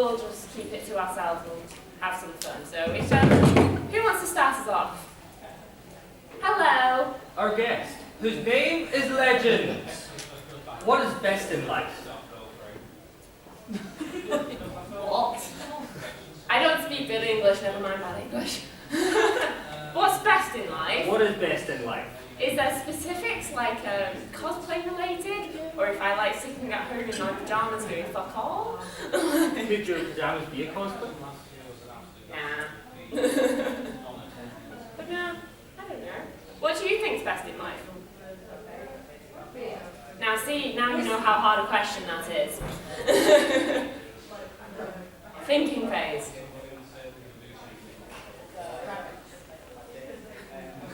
we'll just keep it to ourselves and have some fun. So who wants to start us off? Hello. Our guest, whose name is Legend. What is best in life? What? I don't speak good English, never mind bad English. What's best in life? What is best in life? Is there specifics like cosplay related? Or if I like sitting at home in my pajamas doing fuck all? Could your pajamas be a cosplay? Nah. But no, I don't know. What do you think's best in life? Now see, now you know how hard a question that is. Thinking phase.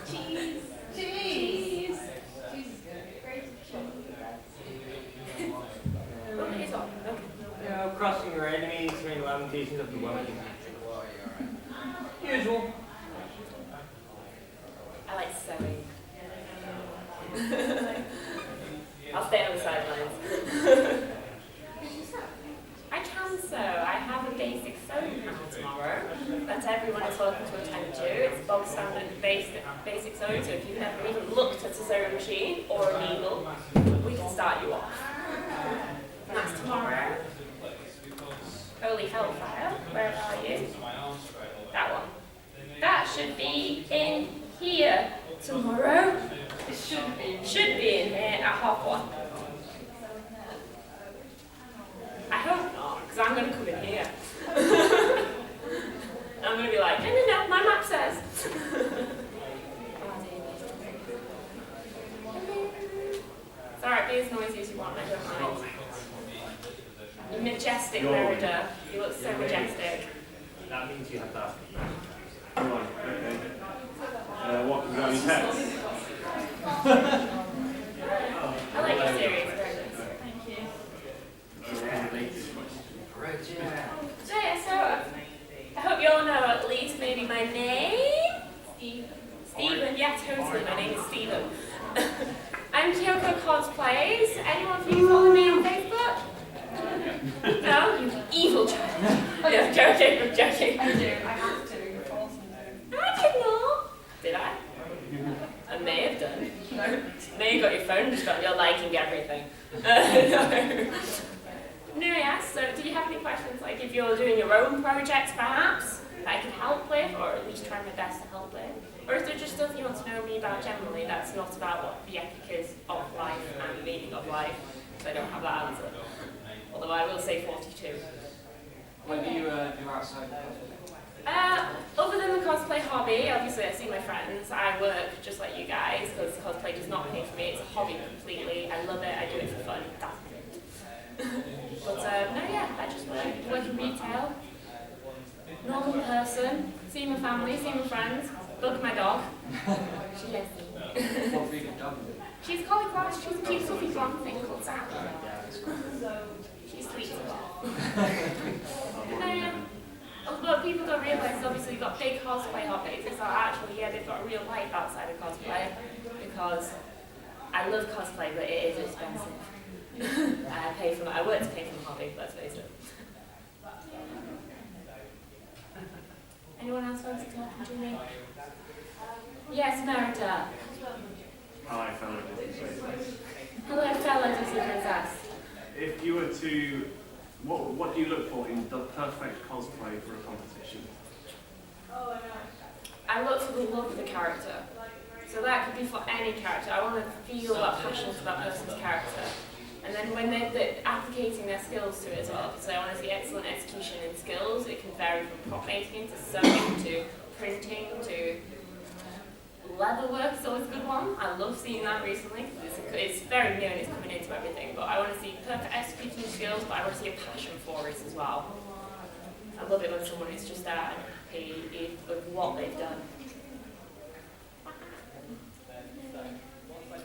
Cheese. Cheese. Cheese is good. Great cheese. Oh, it is on. Okay. Yeah, crushing your enemies, hearing lamentations of the woman. Usual. I like sewing. I'll stay on the sidelines. I can sew. I have a basic sewing panel tomorrow that everyone is welcome to attend to. It's bog standard basic sewing, so if you've never even looked at a sewing machine or a needle, we can start you off. And that's tomorrow. Holy hellfire, where are you? That one. That should be in here tomorrow. It should be. Should be in here at 1:30. I hope not, because I'm going to come in here. I'm going to be like, no, my map says. It's alright, be as noisy as you want, I don't mind. You're majestic, Merida. You look so majestic. That means you have to ask me. Right, okay. What can you got any pets? I like your series, very nice. Thank you. So yeah, so I hope you all know at least maybe my name? Stephen, yeah, totally, my name is Stephen. I'm Kyokyo Cosplays. Anyone of you follow me on Facebook? No? You evil child. No, I'm joking, I'm joking. I do. I have to. You're awesome. I did not. Did I? I may have done. No. Now you've got your phone just on, you're liking everything. No. No, yeah, so do you have any questions? Like if you're doing your own projects perhaps, that I can help with, or at least try my best to help with? Or is there just stuff you want to know me about generally that's not about what the epic is of life and the meaning of life? So I don't have that answer. Although I will say 42. What do you do outside cosplay? Other than the cosplay hobby, obviously I see my friends, I work just like you guys, because cosplay does not pay for me, it's a hobby completely, I love it, I do it for fun, that's it. But no, yeah, I just work in retail, normal person, see my family, see my friends, bug my dog, she loves me. What breed of dog is it? She's a collie cross, she's a cute fluffy blonde thing called Sam. She sleeps a lot. No, yeah. What people don't realise is obviously you've got big cosplay hobbies. It's like actually, yeah, they've got a real life outside of cosplay. Because I love cosplay, but it is expensive. I work to pay for the hobby, let's face it. Anyone else wants to talk to me? Yes, Merida. Hi, fellow Disney. Hello, fellow Disney princess. If you were to, what do you look for in the perfect cosplay for a competition? I look for the love of the character. So that could be for any character. I want to feel that passion for that person's character. And then when they're applicating their skills to it as well. So I want to see excellent execution in skills. It can vary from prop making to sewing to printing to leather work is always a good one. I love seeing that recently. It's very new and it's coming into everything. But I want to see perfect execution skills, but I want to see a passion for it as well. I love it when someone is just there and happy with what they've done.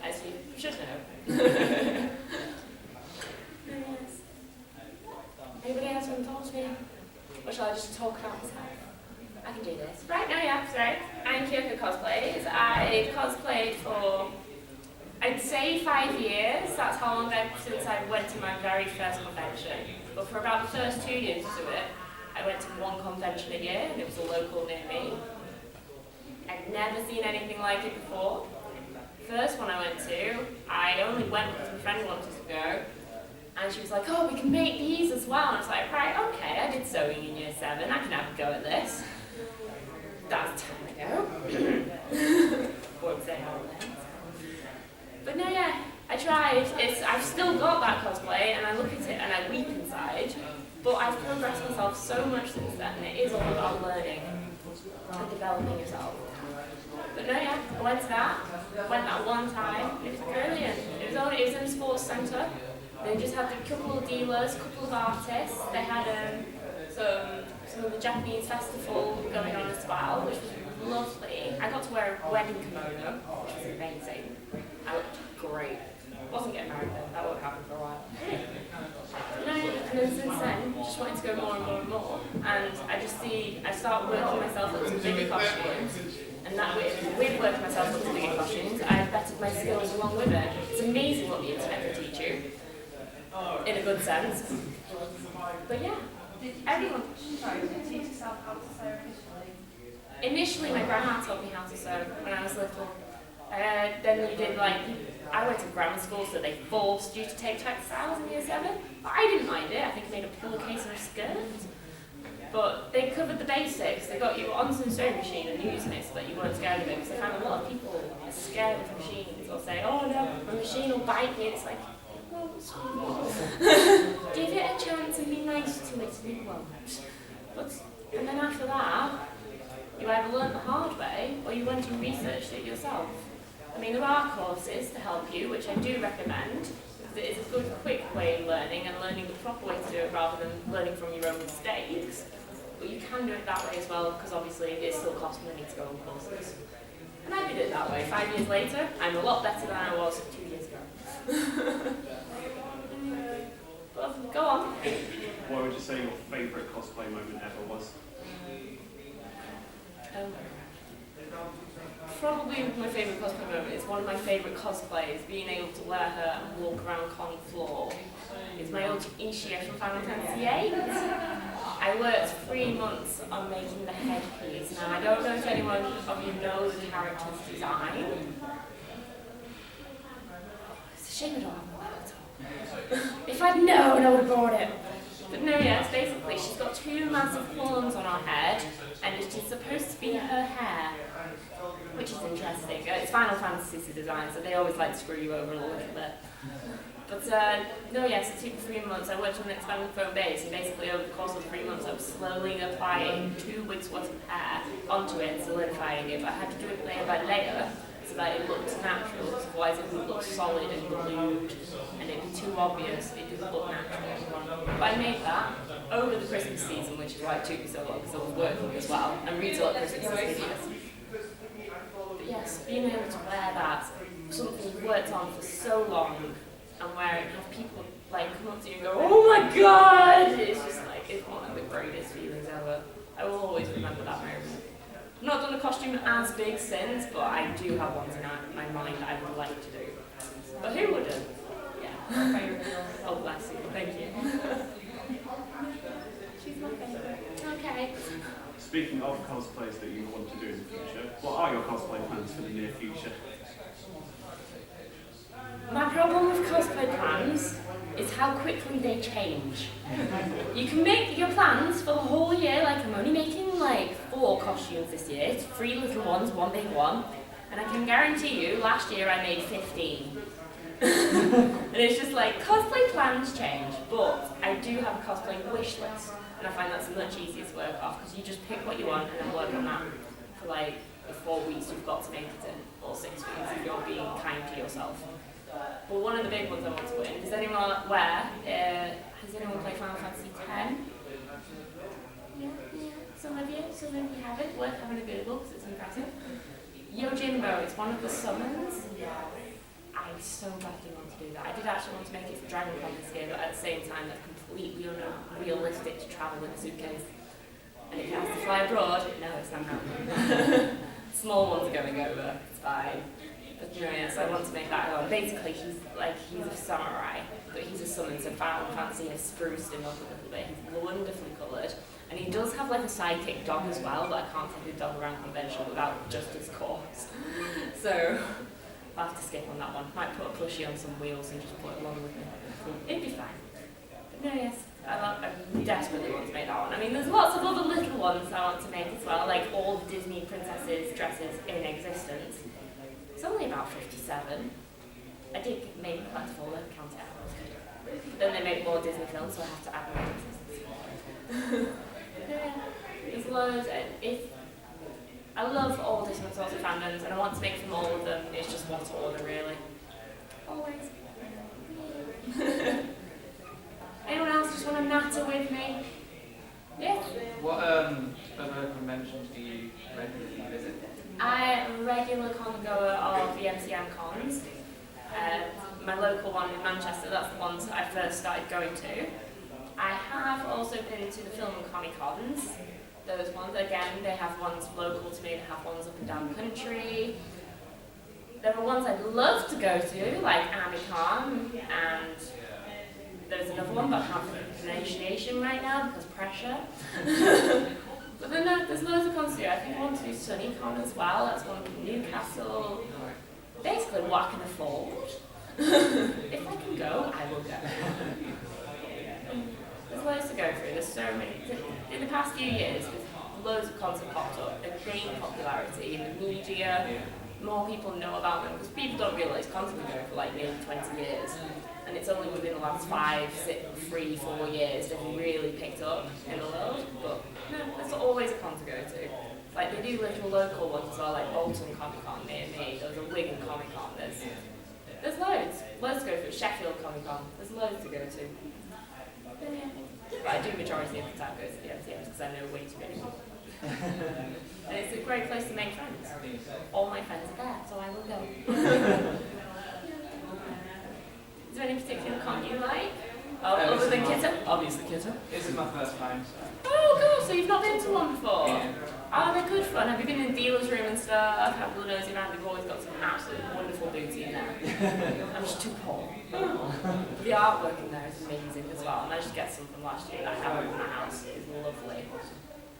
As you should know. Yes. Anybody else want to talk to me? Or shall I just talk about myself? I can do this. Right now, yeah, sorry. I'm Kyokyo Cosplays. I cosplayed for, I'd say 5 years. That's how long since I went to my very first convention. But for about the first 2 years to it, convention a year, and it was a local near me. I'd never seen anything like it before. First one I went to, I only went because my friend wanted to go, and she was like, oh, we can make these as well. And I was like, right, okay, I did sewing in year 7, I can have a go at this. That was time ago. Won't say how it went. But no, yeah, I tried. I've still got that cosplay, and I look at it and I weep inside, but I've progressed myself so much since then, and it is all about learning and developing yourself. But no, yeah, I went to that. Went that one time. It was brilliant. It was in a sports centre. They just had a couple of dealers, a couple of artists. They had some of the Japanese festival going on as well, which was lovely. I got to wear a wedding kimono, which was amazing. I looked great. Wasn't getting married though. That won't happen for a while. No, and then since then, just wanted to go more and more and more. And I start working myself up to bigger costumes. And that with working myself up to bigger costumes, I've bettered my skills along with it. It's amazing what the internet can teach you, in a good sense. But yeah, everyone. Sorry, did you teach yourself how to sew officially? Initially, my grandma taught me how to sew when I was little. Then you did I went to grammar school, so they forced you to take textiles in year 7. But I didn't mind it. I think I made a pillowcase and a skirt. But they covered the basics. They got you onto the sewing machine and using it so that you weren't scared of it. Because I found a lot of people are scared of machines or say, oh no, my machine will bite me. It's like, well, give it a chance and be nice to it and it won't. And then after that, you either learned the hard way or you went and researched it yourself. I mean, there are courses to help you, which I do recommend, because it is a good, quick way of learning and learning the proper way to do it rather than learning from your own mistakes. But you can do it that way as well, because obviously it still costs money to go on courses. And I did it that way. 5 years later, I'm a lot better than I was 2 years ago. But go on. What would you say your favourite cosplay moment ever was? Probably my favourite cosplay moment is one of my favourite cosplays, being able to wear her and walk around Con floor. It's my old Ishia from Final Fantasy VIII. I worked 3 months on making the headpiece. Now, I don't know if anyone of you knows the character's design. It's a shame I don't have a laptop. If I'd known, I would have bought it. But no, yeah, it's basically, she's got 2 massive horns on her head, and it is supposed to be her hair, which is interesting. It's Final Fantasy's design, so they always like to screw you over a little bit. But no, yes, it took 3 months. I worked on an expanding foam base, and basically over the course of 3 months, I was slowly applying 2 wigs worth of hair onto it, solidifying it. But I had to do it layer by layer, so that it looked natural, because otherwise it would look solid and glued, and it'd be too obvious, it didn't look natural. But I made that over the Christmas season, which is why it took me so long, because I was working as well, and retail at Christmas is hideous. But yes, being able to wear that, something you've worked on for so long, and wear it and have people come up to you and go, oh my god! It's just it's one of the greatest feelings ever. I will always remember that moment. I've not done a costume as big since, but I do have ones in my mind that I would like to do. But who wouldn't? Yeah. Oh, bless you. Thank you. She's my favourite. Okay. Speaking of cosplays that you want to do in the future, what are your cosplay plans for the near future? My problem with cosplay plans is how quickly they change. You can make your plans for the whole year, I'm only making 4 costumes this year. It's 3 little ones, 1 big one. And I can guarantee you, last year I made 15. And it's just cosplay plans change, but I do have a cosplay wish list. And I find that's much easier to work off, because you just pick what you want and then work on that for the 4 weeks you've got to make it in, or 6 weeks if you're being kind to yourself. But one of the big ones I want to put in, has anyone played Final Fantasy X? Yeah, some of you have it, worth having a Google because it's impressive. Yojimbo is one of the summons. I so badly want to do that. I did actually want to make it for Dragon Con this year, but at the same time that's completely unrealistic to travel in a suitcase. And if it has to fly abroad, no, it's not happening. Small ones are going over, it's fine. But yes, I want to make that one. Basically, he's a samurai, but he's a summon, so Final Fantasy has spruced him up a little bit. He's wonderfully coloured, and he does have like a sidekick dog as well, but I can't take the dog around convention without just its corpse. So I'll have to skip on that one. Might put a plushie on some wheels and just put it along with me. It'd be fine. But no, yes, I desperately want to make that one. I mean, there's lots of other little ones I want to make as well, like all the Disney princesses' dresses in existence. It's only about 57. I did make a collectible, count it out. But then they make more Disney films, so I have to add more princesses. Yeah, there's loads. I love all different sorts of fandoms, and I want to make from all of them. It's just what to order, really. Always. Anyone else just want to natter with me? Yeah? What other conventions do you regularly visit? I am a regular con-goer of the MCM cons. My local one in Manchester, that's the ones I first started going to. I have also been to the film and comic cons. Those ones, again, they have ones local to me, they have ones up and down the country. There are ones I'd love to go to, like Amicon, and there's another one, but I can't think of the pronunciation right now because pressure. But then there's loads of cons to do. I think I want to do SunnyCon as well, that's one in Newcastle. Basically what I can afford. If I can go, I will go. There's loads to go through, there's so many. In the past few years, loads of cons have popped up. They've gained popularity in the media. More people know about them because people don't realise cons have been going for like nearly 20 years. And it's only within the last 5, 6, 3, 4 years they've really picked up in the world. But no, there's always a con to go to. Like they do little local ones as well, like Bolton Comic Con near me. There's a Wigan Comic Con. There's loads to go through. Sheffield Comic Con. There's loads to go to. But I do majority of the time go to the MCMs because I know way too many people. And it's a great place to make friends. All my friends are there, so I will go. Is there any particular con you like? Oh, other than Kita? Obviously Kita. This is my first time, so. Oh, cool, so you've not been to one before? Yeah. Oh, they're good fun. Have you been in the dealer's room and stuff? Have a little nosy around? They've always got some absolutely wonderful booty in there. I'm just too poor. The artwork in there is amazing as well. I managed to get some from last year that I have in my house. It's lovely.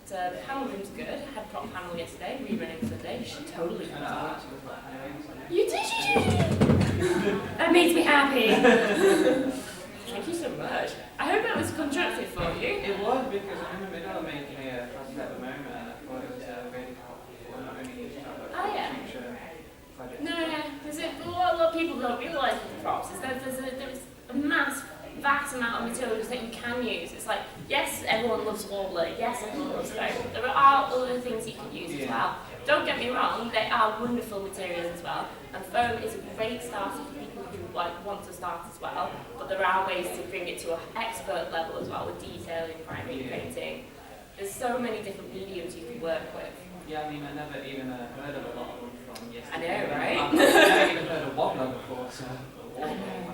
So the panel room's good. I had a prop panel yesterday, rerunning for the day. You should totally come to that. You did! That makes me happy. Thank you so much. I hope that was constructive for you. It was because I'm in the middle of making a project at the moment and I thought it was really helpful, not only Oh yeah. future projects. No, yeah. What a lot of people don't realise with the props is that there's a vast amount of materials that you can use. It's like, yes, everyone loves Warbler, yes, everyone loves foam. There are other things you can use as well. Don't get me wrong, they are wonderful materials as well. And foam is a great starter for people who want to start as well. But there are ways to bring it to an expert level as well with detailing, primary painting. There's so many different mediums you can work with. Yeah, I mean, I never even heard of a lot of them from yesterday. I know, right? I've never even heard of Wobbler before, so.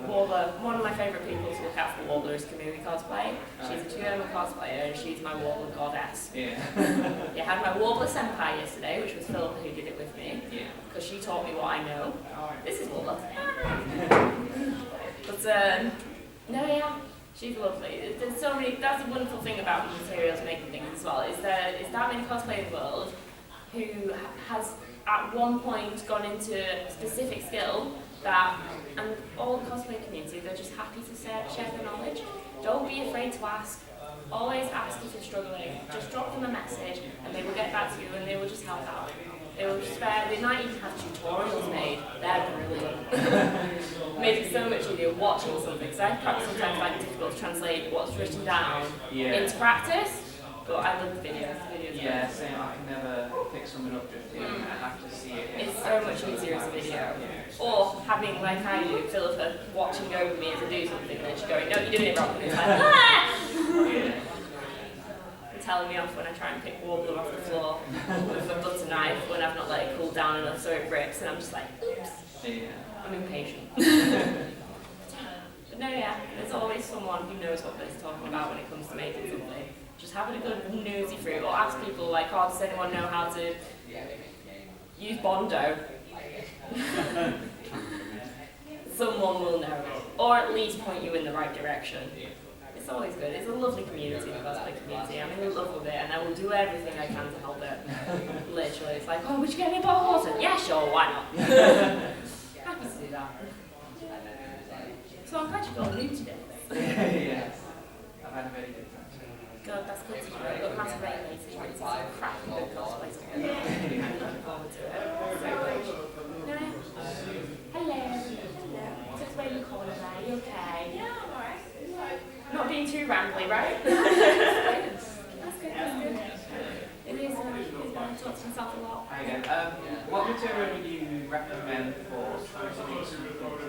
Warbler, one of my favourite people to look out for Warbler is Kyokyo Cosplay. She's a German cosplayer and she's my Warbler goddess. Yeah. I had my Warbler senpai yesterday, which was Philippa who did it with me. Yeah. Because she taught me what I know. This is Warbler. But no, yeah, she's lovely. There's so many. That's the wonderful thing about materials making things as well. Is that many cosplay in the world who has at one point gone into a specific skill that, and all the cosplay community, they're just happy to share their knowledge. Don't be afraid to ask. Always ask if you're struggling. Just drop them a message and they will get back to you and they will just help out. They will just they might even have tutorials made. They're brilliant. Made it so much easier watching something, because I sometimes find it difficult to translate what's written down into practice. But I love the videos. Yeah, same. I can never pick something up just here. I have to see it. It's so much easier as a video. Or having, like I do, Philippa watching over me as I do something and then she's going, no, you're doing it wrong. And it's like, ah! And telling me off when I try and pick Warbler off the floor with a butter knife when I've not let it cool down enough so it breaks. And I'm just like, oops. Yeah. I'm impatient. But no, yeah, there's always someone who knows what they're talking about when it comes to making something. Just having a good nosy through, or ask people like, oh, does anyone know how to use Bondo? Someone will know, or at least point you in the right direction. It's always good. It's a lovely community, the cosplay community. I'm in love with it, and I will do everything I can to help it. Literally, it's like, oh, would you get me a bottle of water? Yeah, sure, why not? Happy to do that. So I'm glad you got new today. Yes. I've had a very good time. God, that's good to hear. Look, that's great, mate. So you went to some cracking good cosplay together. I'm looking forward to it. So good. No. Hello. Hello. Just wait in the corner there. You okay? Yeah, I'm alright. Not being too rambly, right? That's good. It is. He's going to talk to himself a lot. Hi again. What material would you recommend for something to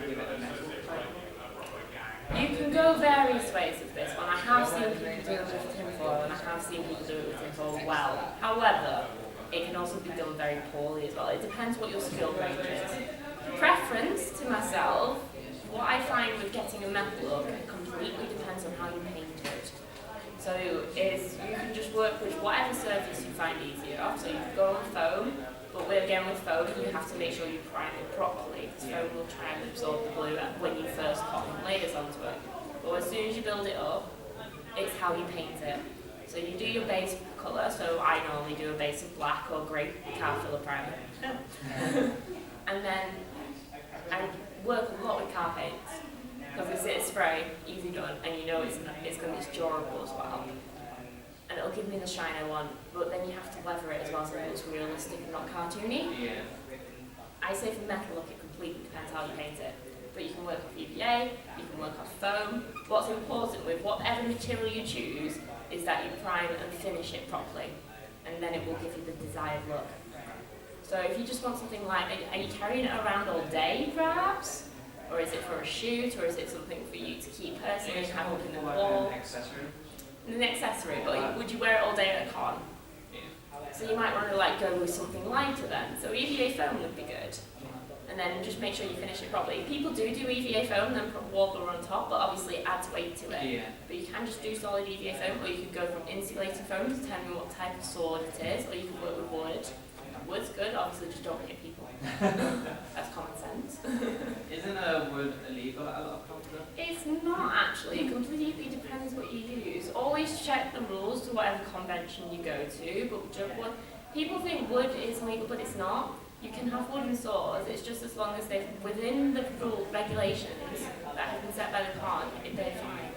give it a metal try? You can go various ways with this one. I have seen people do it with tinfoil, and I have seen people do it with tinfoil well. However, it can also be done very poorly as well. It depends what your skill range is. Preference to myself, what I find with getting a metal look completely depends on how you paint it. So is you can just work with whatever surface you find easier. So you can go on foam, but again with foam you have to make sure you prime it properly, because foam will try and absorb the glue when you first pop layers onto it. But as soon as you build it up, it's how you paint it. So you do your base colour, so I normally do a base of black or grey car filler primer. And then I work a lot with car paints, because it's spray, easy done, and you know it's durable as well. And it'll give me the shine I want, but then you have to leather it as well so it looks realistic and not cartoony. Yeah. I say for metal look, it completely depends how you paint it. But you can work off EVA, you can work off foam. What's important with whatever material you choose is that you prime and finish it properly, and then it will give you the desired look. So if you just want something like, are you carrying it around all day perhaps? Or is it for a shoot, or is it something for you to keep personally, have up in the wall? An accessory. An accessory, but would you wear it all day at a con? Yeah. So you might want to go with something lighter then. So EVA foam would be good. And then just make sure you finish it properly. People do EVA foam and then put warbler on top, but obviously it adds weight to it. Yeah. But you can just do solid EVA foam, or you could go from insulating foam, depending on what type of sword it is, or you can work with wood. Wood's good, obviously just don't hit people. That's common sense. Isn't a wood illegal at a lot of companies? It's not actually, it completely depends what you use. Always check the rules to whatever convention you go to, but people think wood is legal, but it's not. You can have wooden swords, it's just as long as they're within the rule regulations that have been set by the con, they're fine.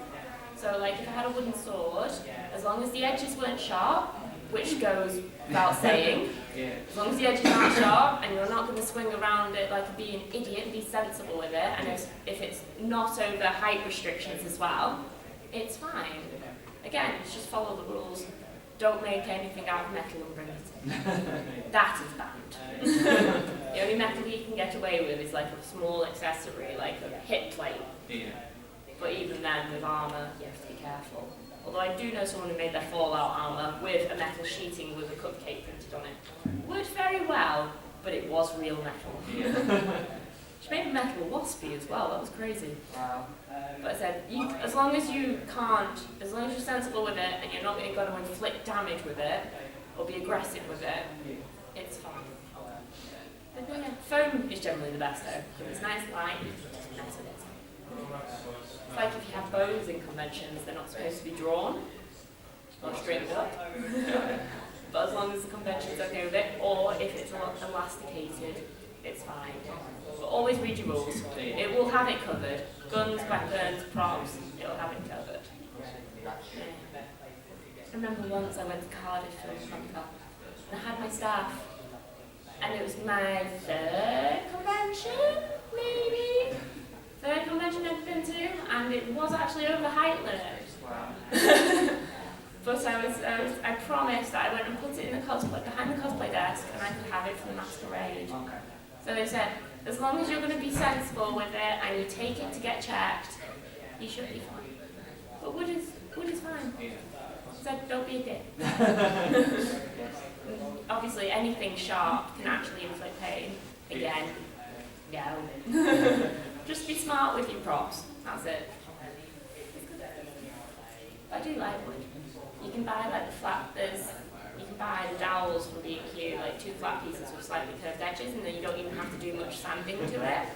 So like if I had a wooden sword, as long as the edges weren't sharp, which goes without saying, Yeah. as long as the edges aren't sharp and you're not going to swing around it like be an idiot, be sensible with it, and if it's not over height restrictions as well, it's fine. Again, it's just follow the rules. Don't make anything out of metal and bring it in. That is banned. The only metal you can get away with is like a small accessory, like a hip plate. Yeah. But even then, with armour, you have to be careful. Although I do know someone who made their Fallout armour with a metal sheeting with a cupcake printed on it. Worked very well, but it was real metal. Yeah. She made a metal waspy as well, that was crazy. Wow. But I said, as long as you're sensible with it and you're not going to inflict damage with it, or be aggressive with it, it's fine. But yeah, foam is generally the best though. If it's nice and light, just mess with it. It's like if you have bows in conventions, they're not supposed to be drawn or stringed up. But as long as the convention's okay with it, or if it's elasticated, it's fine. But always read your rules. It will have it covered. Guns, weapons, props, it'll have it covered. Yeah. I remember once I went to Cardiff for a conference, and I had my staff, and it was my third convention, maybe? Third convention I've been to, and it was actually over the height limit. Wow. But I promised that I went and put it in the cosplay, behind the cosplay desk, and I could have it for the masquerade. Okay. So they said, as long as you're going to be sensible with it and you take it to get checked, you should be fine. But wood is fine. Yeah. So don't be a dick. Obviously, anything sharp can actually inflict pain. Again, no. Just be smart with your props. That's it. I do like wood. You can buy like you can buy the dowels from B&Q, like 2 flat pieces with slightly curved edges, and then you don't even have to do much sanding to it.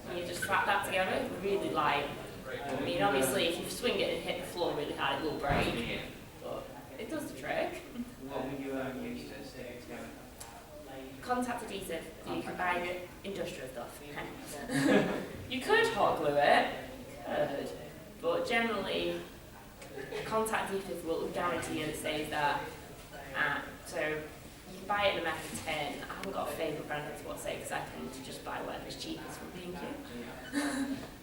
And you just slap that together, it's really light. I mean, obviously, if you swing it and hit the floor really hard, it will break, but it does the trick. What would you use to stick it together? Contact adhesive, you can buy industrial stuff. You could hot glue it, but generally, contact adhesive will guarantee you it stays there. So you can buy it in a metal tin. I haven't got a favourite brand that's what I say because I tend to just buy whatever's cheapest from B&Q.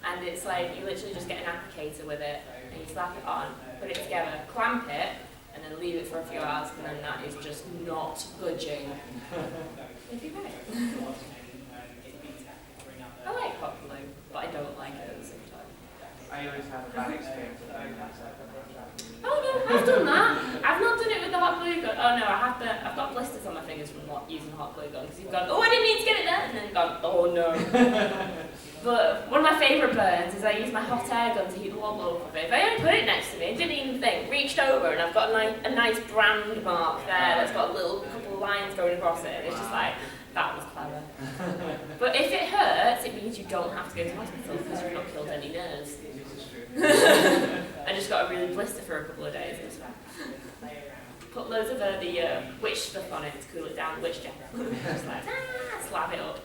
And it's like you literally just get an applicator with it and you slap it on, put it together, clamp it, and then leave it for a few hours, and then that is just not budging. If you buy it. I like hot glue, but I don't like it at the same time. I always have a bad experience with those myself. Oh no, I've done that. I've not done it with the hot glue gun. Oh no, I've got blisters on my fingers from not using the hot glue gun because you've gone, oh I didn't mean to get it there, and then gone, oh no. But one of my favourite burns is I use my hot air gun to heat the wall up with. I only put it next to me, didn't even think, reached over and I've got a nice brand mark there that's got a little couple of lines going across it. And it's just like, that was clever. But if it hurts, it means you don't have to go to hospital because you've not killed any nerves. I just got a really blister for a couple of days. It was fine. Put loads of the witch stuff on it to cool it down, witch gel. Just like, slap it up.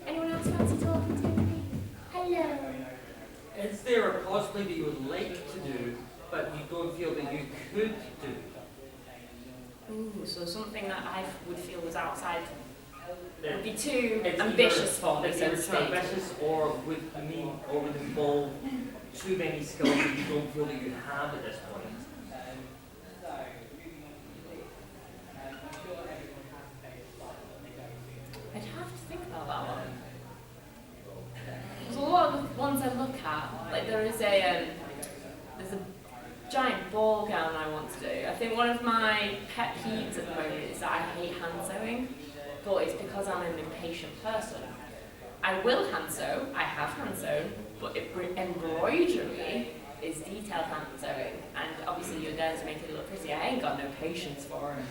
Anyone else fancy talking to me? Hello. Is there a cosplay that you would like to do, but you don't feel that you could do? Ooh, so something that I would feel was outside would be too ambitious for me, so to speak. Ambitious, or would involve too many skills that you don't feel that you have at this point? I'd have to think about that one. There's a lot of the ones I look at, like there's a giant ball gown I want to do. I think one of my pet peeves at the moment is that I hate hand sewing, but it's because I'm an impatient person. I will hand sew, I have hand sewn, but embroidery is detailed hand sewing, and obviously you're there to make it look pretty. I ain't got no patience for it.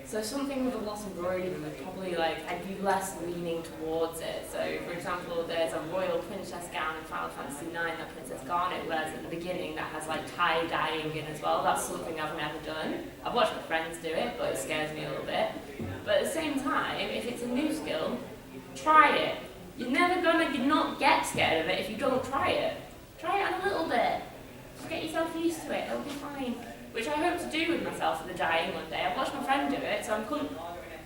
So something with a lot of embroidery would probably I'd be less leaning towards it. So for example, there's a royal princess gown in Final Fantasy IX that Princess Garnet wears at the beginning that has tie-dyeing in as well. That's something I've never done. I've watched my friends do it, but it scares me a little bit. But at the same time, if it's a new skill, try it. You're not get scared of it if you don't try it. Try it on a little bit. Just get yourself used to it, it'll be fine. Which I hope to do with myself with the dyeing one day. I've watched my friend do it, so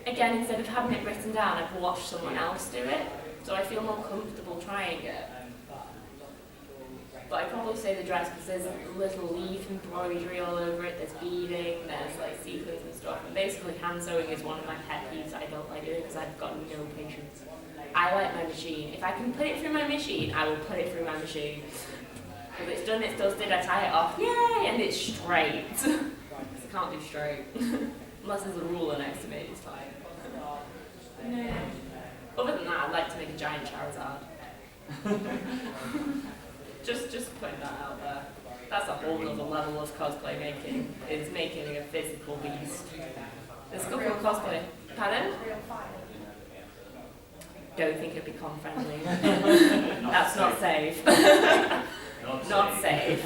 again, instead of having it written down, I can watch someone else do it, so I feel more comfortable trying it. But I'd probably say the dress, because there's little leaf embroidery all over it, there's beading, there's sequins and stuff, and basically hand sewing is one of my pet peeves that I don't like doing because I've got no patience. I like my machine. If I can put it through my machine, I will put it through my machine. If it's done, it's dusted, I tie it off, yay, and it's straight. Because I can't do straight. Unless there's a ruler next to me, it's fine. No. Other than that, I'd like to make a giant Charizard. just putting that out there. That's a whole other level of cosplay making, is making a physical beast. There's a couple of cosplay. Pardon? Don't think it'd be con-friendly. That's not safe. Not safe.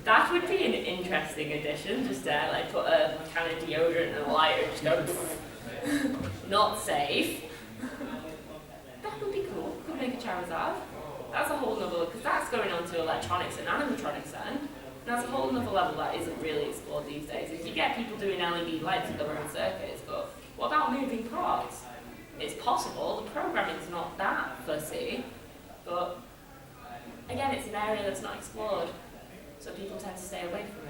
That would be an interesting addition, just to put a can of deodorant and a lighter and just go not safe. That would be cool. Could make a Charizard. That's a whole nother, because that's going on to electronics and animatronics then. And that's a whole nother level that isn't really explored these days. If you get people doing LED lights with their own circuits, but what about moving parts? It's possible, the programming's not that fussy, but again, it's an area that's not explored, so people tend to stay away from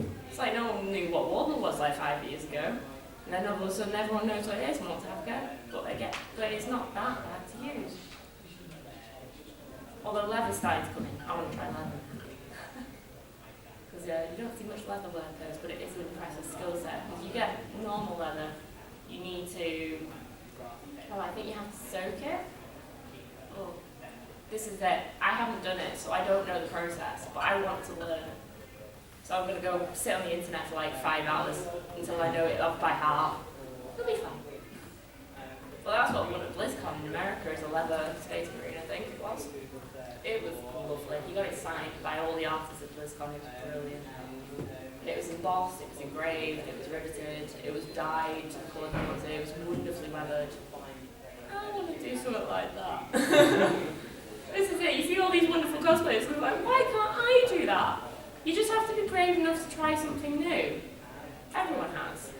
it. It's like no one knew what Warble was 5 years ago, and then all of a sudden everyone knows what it is and wants to have a go. But it's not that bad to use. Although leather's starting to come in, I want to try leather. Because you don't see much leather workers, but it is an impressive skill set. If you get normal leather, you need to, I think you have to soak it. Oh. This is it. I haven't done it, so I don't know the process, but I want to learn. So I'm going to go sit on the internet for 5 hours until I know it off by heart. It'll be fun. Well, that's what one of BlizzCon in America is, a leather skating ring, I think it was. It was lovely. He got it signed by all the artists at BlizzCon. It was brilliant. And it was embossed, it was engraved, it was riveted, it was dyed to the colour he wanted, it was wonderfully weathered. I want to do something like that. This is it. You see all these wonderful cosplayers, and we're like, why can't I do that? You just have to be brave enough to try something new. Everyone has.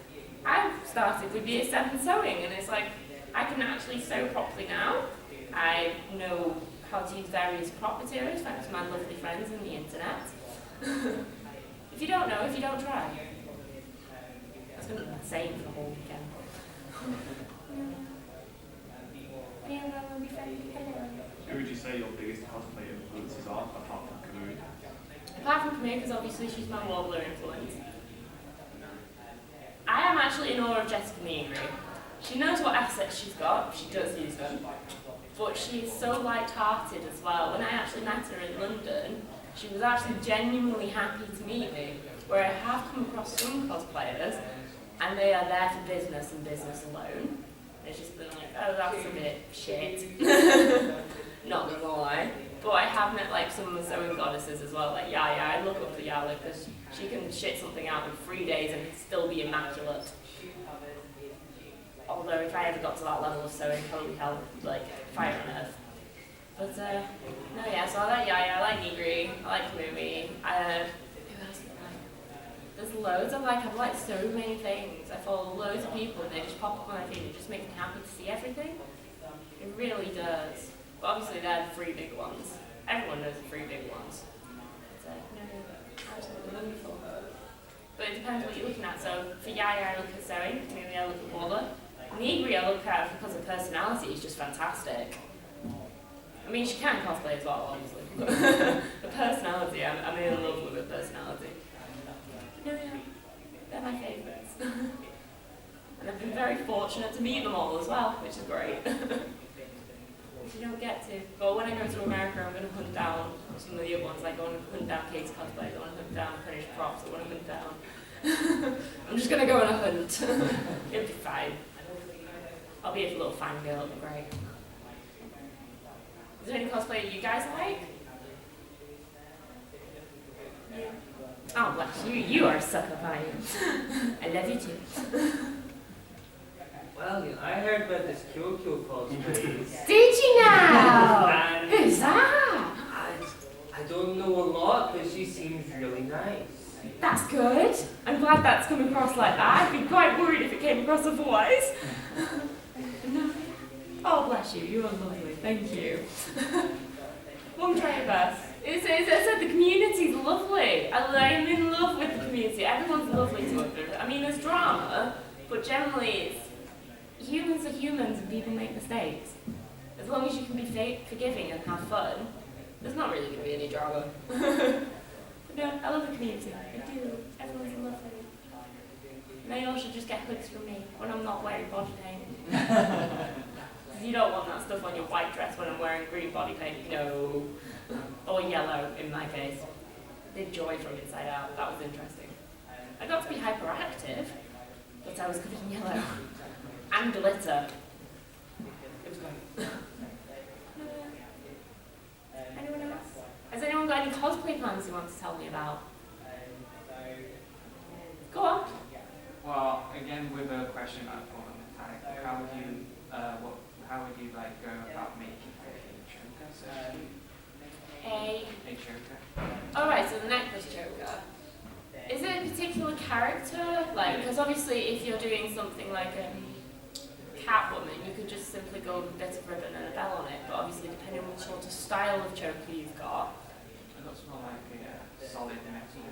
I've started with year 7 sewing, and it's like, I can actually sew properly now. I know how to use various prop materials thanks to my lovely friends on the internet. If you don't know, if you don't try. That's going to be the same for the whole weekend. Who would you say your biggest cosplay influences are, apart from Kamui? Apart from Camille, because obviously she's my warbler influence. I am actually in awe of Jessica Negri. She knows what assets she's got, she does use them. But she's so light-hearted as well. When I actually met her in London, she was actually genuinely happy to meet me. Where I have come across some cosplayers, and they are there for business and business alone. It's just been like, oh, that's a bit shit. Not gonna lie. But I have met like some of the sewing goddesses as well. Like Yaya, I look up to Yaya because she can shit something out in 3 days and still be immaculate. Although if I ever got to that level of sewing, holy hell, like fire on earth. But no, yeah. So I like Yaya, I like Nigri, I like Kamui. Who else do I like? There's loads. I've liked so many things. I follow loads of people and they just pop up on my feed. It just makes me happy to see everything. It really does. But obviously they're the 3 big ones. Everyone knows the 3 big ones. So, no, absolutely wonderful. But it depends what you're looking at. So for Yaya, I look at sewing. Maybe I look at Waller. Nigri, I look at because her personality is just fantastic. I mean, she can cosplay as well, obviously. The personality, I'm in love with her personality. No, yeah, they're my favourites. And I've been very fortunate to meet them all as well, which is great. You don't get to. But when I go to America, I'm going to hunt down some of the other ones. Like I want to hunt down Kitacon Cosplay, I want to hunt down British props, I want to hunt down. I'm just going to go on a hunt. It'll be fine. I'll be a little fangirl, it'll be great. Is there any cosplay you guys like? Yeah. Oh, bless you. You are a sucker for you. I love you too. Well, I heard about this Kyokyo Cosplay. Did you now? And Who's that? I don't know a lot, but she seems really nice. That's good. I'm glad that's come across like that. I'd be quite worried if it came across otherwise. No. Oh, bless you. You are lovely. Thank you. One try your best. As I said, the community's lovely. I'm in love with the community. Everyone's lovely to us. I mean, there's drama, but generally it's humans are humans and people make mistakes. As long as you can be forgiving and have fun, there's not really going to be any drama. But no, I love the community. I do. Everyone's lovely. And they all should just get hoods from me when I'm not wearing body paint. You don't want that stuff on your white dress when I'm wearing green body paint. No. Or yellow, in my case. Did joy from inside out. That was interesting. I got to be hyperactive, but I was covered in yellow. And glitter. It was great. Anyone else? Has anyone got any cosplay plans you want to tell me about? Go on. Well, again with a question about like, how would you like go about making a choker? So a choker. Alright, so the necklace choker. Is it a particular character? Like, because obviously if you're doing something like a Catwoman, you could just simply go with a bit of ribbon and a bell on it, but obviously depending on what sort of style of choker you've got. It looks more like a solid metal.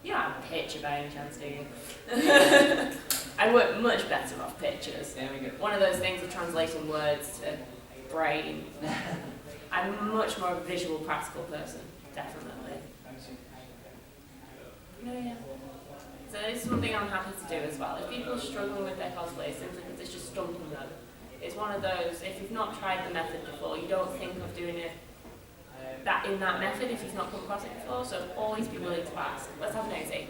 You don't have a picture by any chance, do you? I work much better off pictures. There we go. One of those things of translating words to brain. I'm much more of a visual, practical person, definitely. No, yeah. So it's something I'm happy to do as well. If people are struggling with their cosplay simply because it's just stumping them, it's one of those, if you've not tried the method before, you don't think of doing it in that method if you've not come across it before, so always be willing to ask. Let's have an nosy.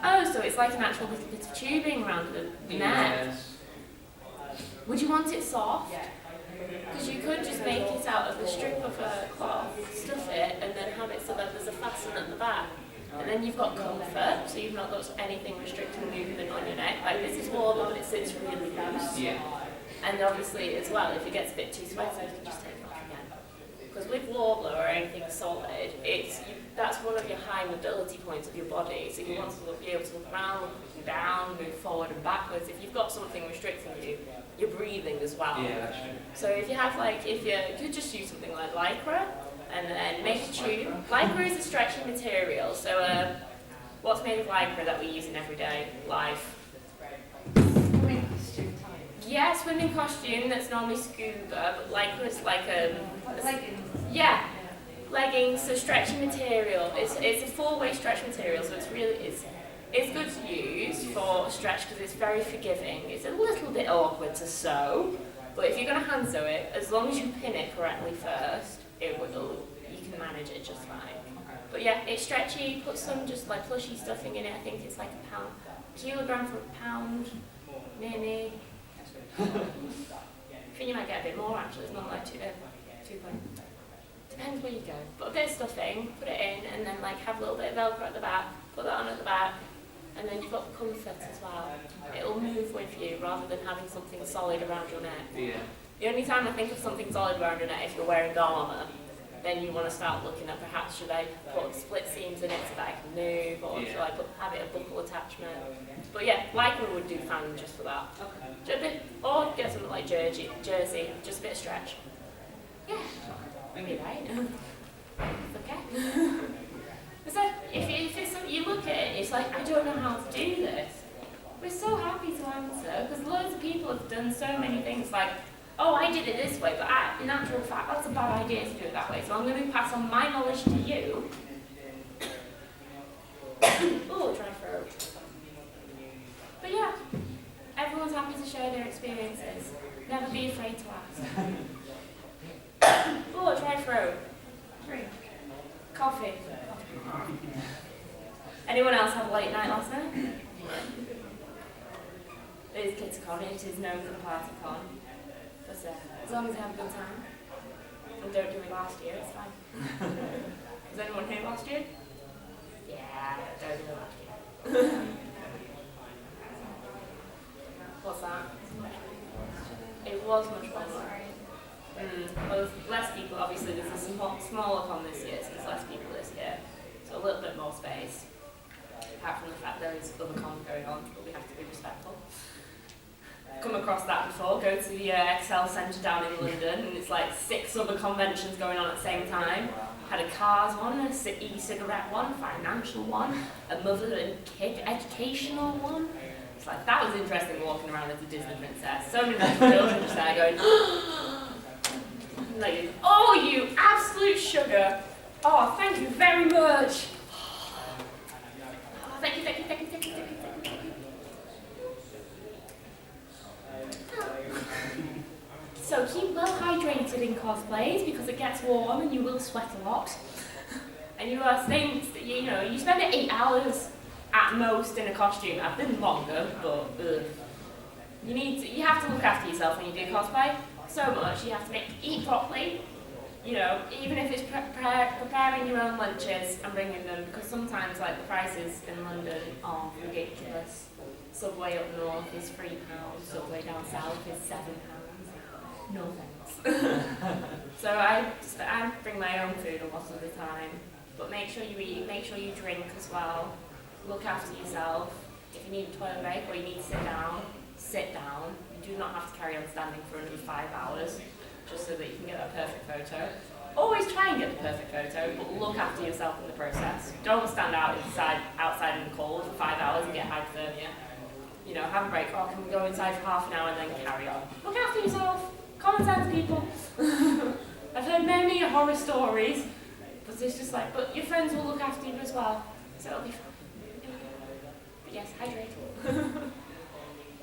Oh, so it's it's like an actual little bit of tubing around the neck. Yes. Would you want it soft? Because you could just make it out of a strip of cloth, stuff it, and then have it so that there's a fasten at the back. And then you've got comfort, so you've not got anything restricting movement on your neck. Like this is warm, but it sits really loose. Yeah. And obviously, as well, if it gets a bit too sweaty, you can just take it off again. Because with warbler or anything solid, that's one of your high mobility points of your body. So you want to be able to look around, look down, move forward and backwards. If you've got something restricting you, you're breathing as well. Yeah, that's true. So if you have you could just use something like Lycra, and then make a tube. Lycra is a stretchy material. So what's made of Lycra that we use in everyday life? Yeah, swimming costume that's normally scuba, but Lycra is like Leggings. yeah, leggings. So stretchy material. It's a four-way stretch material, so it's good to use for stretch because it's very forgiving. It's a little bit awkward to sew, but if you're going to hand sew it, as long as you pin it correctly first, you can manage it just fine. But yeah, it's stretchy. Put some just like plushy stuffing in it. I think it's like a kilogram for a pound, nearly. I think you might get a bit more actually. It's not like 2 pounds. Depends where you go. But a bit of stuffing, put it in, and then like have a little bit of Velcro at the back. Put that on at the back, and then you've got the comfort as well. It'll move with you rather than having something solid around your neck. Yeah. The only time I think of something solid around your neck if you're wearing armour, then you want to start looking at perhaps should I put split seams in it so that I can move, or should I have it a buckle attachment. But yeah, Lycra would do fine just for that. Or get something like jersey, just a bit of stretch. Yeah, maybe right. It's okay. So if it's something you look at it, it's like, I don't know how to do this. We're so happy to answer because loads of people have done so many things like, oh, I did it this way, but in actual fact, that's a bad idea to do it that way. So I'm going to pass on my knowledge to you. Oh, dry throat. But yeah, everyone's happy to share their experiences. Never be afraid to ask. Oh, dry throat. Drink. Coffee. Anyone else have a late night last night? It is Kitacon, it is known for the party con. But as long as you have a good time and don't do it last year, it's fine. Was anyone here last year? Yeah, don't do it last year. What's that? It was much fun. Well, there's less people, obviously there's a smaller con this year, so there's less people this year. So a little bit more space. Apart from the fact there is other cons going on, but we have to be respectful. Come across that before, go to the Excel Centre down in London, and it's like 6 other conventions going on at the same time. Had a cars one, a e-cigarette one, financial one, a mother and kid educational one. It's like, that was interesting walking around as a Disney princess. So many little children just there going, like, oh, you absolute sugar. Oh, thank you very much. Oh, thank you, thank you, thank you, thank you, thank you, thank you. So keep well hydrated in cosplays because it gets warm and you will sweat a lot. And you you spend 8 hours at most in a costume. I've been longer, but you have to look after yourself when you do cosplay. So much. You have to eat properly. Even if it's preparing your own lunches and bringing them, because sometimes like the prices in London are ridiculous. Subway up north is £3. Subway down south is £7. No thanks. So I bring my own food a lot of the time. But make sure you eat, make sure you drink as well. Look after yourself. If you need a toilet break or you need to sit down, sit down. You do not have to carry on standing for another 5 hours, just so that you can get that perfect photo. Always try and get the perfect photo, but look after yourself in the process. Don't stand outside in the cold for 5 hours and get hypothermia. Have a break. Oh, can we go inside for half an hour and then carry on? Look after yourself. Common sense, people. I've heard many horror stories, but it's just like, but your friends will look after you as well, so it'll be fine. But yes, hydrate.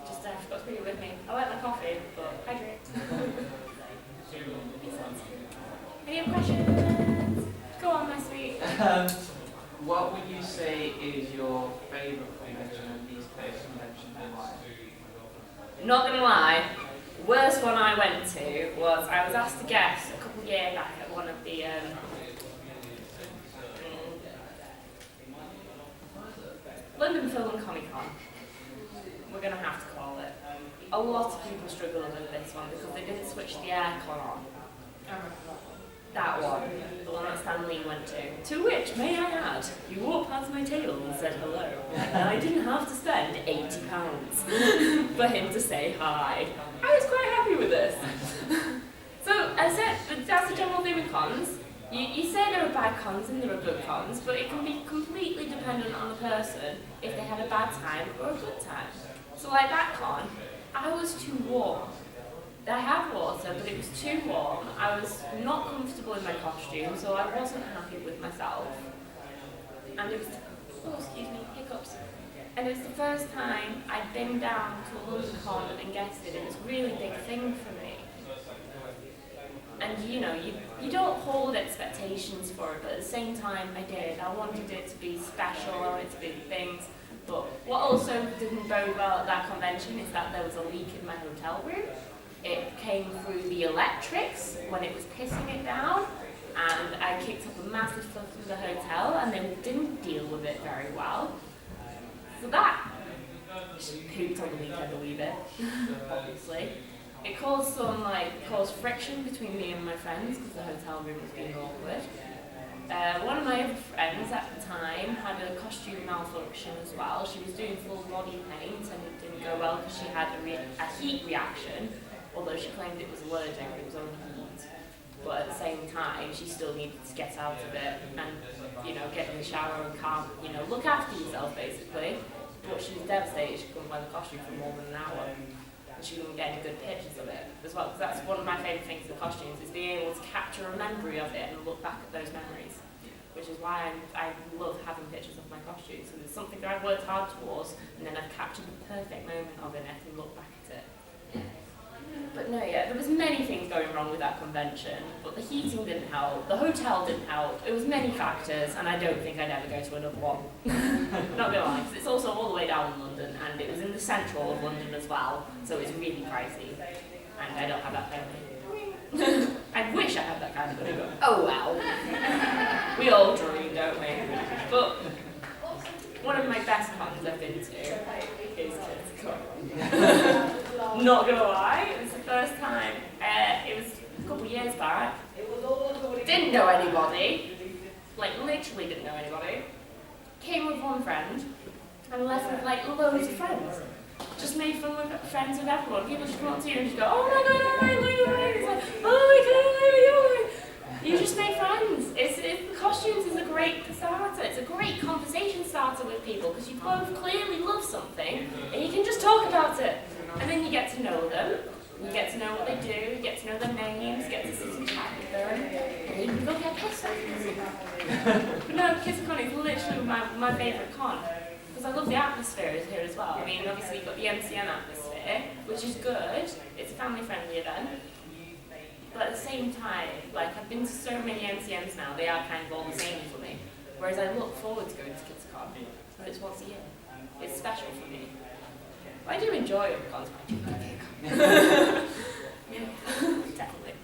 Just forgot to bring it with me. I like my coffee, but hydrate. Any other questions? Go on, my sweet. What would you say is your favourite convention and least favourite convention and why? Not gonna lie, worst one I went to was I was asked to guest a couple of years back at one of the London Film and Comic Con. We're gonna have to call it. A lot of people struggled with this one because they didn't switch the aircon on. That one, the one that Stan Lee went to which, may I add, you walked past my table and said hello, and I didn't have to spend £80 for him to say hi. I was quite happy with this. So, as I said, that's the general thing with cons. You say there are bad cons and there are good cons, but it can be completely dependent on the person if they had a bad time or a good time. So like that con, I was too warm. I had water, but it was too warm. I was not comfortable in my costume, so I wasn't happy with myself. And it was, oh excuse me, hiccups. And it was the first time I'd been down to a London con and guested. It was a really big thing for me. And you know, you don't hold expectations for it, but at the same time I did. I wanted it to be special, I wanted it to be things. But what also didn't bode well at that convention is that there was a leak in my hotel room. It came through the electrics when it was pissing it down, and I kicked up a massive fuss with the hotel, and they didn't deal with it very well. So that pooped on the weekend a wee bit, obviously. It caused friction between me and my friends because the hotel room was being awkward. One of my other friends at the time had a costume malfunction as well. She was doing full body paint and it didn't go well because she had a heat reaction, although she claimed it was allergic, it was only heat. But at the same time, she still needed to get out of it and, you know, get in the shower and look after yourself basically. But she was devastated, she couldn't wear the costume for more than an hour. And she wouldn't get any good pictures of it as well, because that's one of my favourite things with costumes, is being able to capture a memory of it and look back at those memories. Which is why I love having pictures of my costumes. So it's something that I've worked hard towards, and then I've captured the perfect moment of it and I can look back at it. But no, yeah, there was many things going wrong with that convention, but the heating didn't help, the hotel didn't help, it was many factors, and I don't think I'd ever go to another one. Not gonna lie, because it's also all the way down in London, and it was in the central of London as well, so it's really pricey, and I don't have that kind of money. I wish I had that kind of money, but oh well. We all dream, don't we? But one of my best cons I've been to is Kitacon. Not gonna lie, it was the first time, it was a couple of years back. Didn't know anybody, like literally didn't know anybody. Came with one friend and left with like loads of friends. Just made friends with everyone. People just come up to you and just go, oh my god, hi, Lou. It's like, oh my god, how are you? You just make friends. Costumes is a great starter. It's a great conversation starter with people because you both clearly love something and you can just talk about it. And then you get to know them, you get to know what they do, you get to know their names, get to sit and chat with them, and you can go get pissed off. But no, Kitacon is literally my favourite con, because I love the atmosphere here as well. I mean, obviously you've got the MCM atmosphere, which is good, it's a family-friendly event, but at the same time, like I've been to so many MCMs now, they are kind of all the same for me, whereas I look forward to going to Kitacon, but it's once a year. It's special for me. I do enjoy other cons, but I do love Kitacon. Yeah, definitely.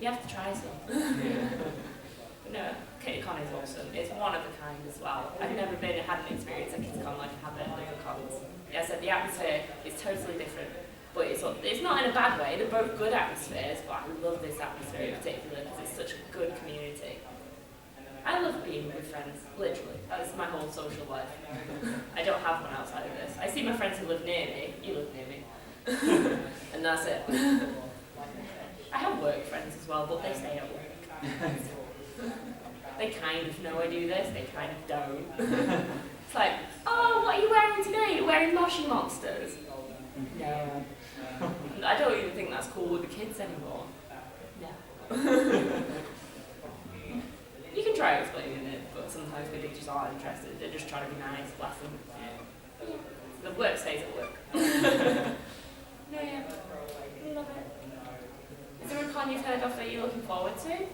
You have to try some. But no, Kitacon is awesome. It's one of a kind as well. I've never had an experience at Kitacon like I have at other cons. Yeah, I said the atmosphere is totally different, but it's not in a bad way. They're both good atmospheres, but I love this atmosphere in particular because it's such a good community. I love being with friends, literally. That's my whole social life. I don't have one outside of this. I see my friends who live near me. You live near me. And that's it. I have work friends as well, but they stay at work. They kind of know I do this, they kind of don't. It's like, oh, what are you wearing today? You're wearing Moshi Monsters? No. I don't even think that's cool with the kids anymore. No. You can try explaining it, but sometimes people just aren't interested. They're just trying to be nice, bless them. Yeah. The work stays at work. No, yeah. I love it. Is there a con you've heard of that you're looking forward to?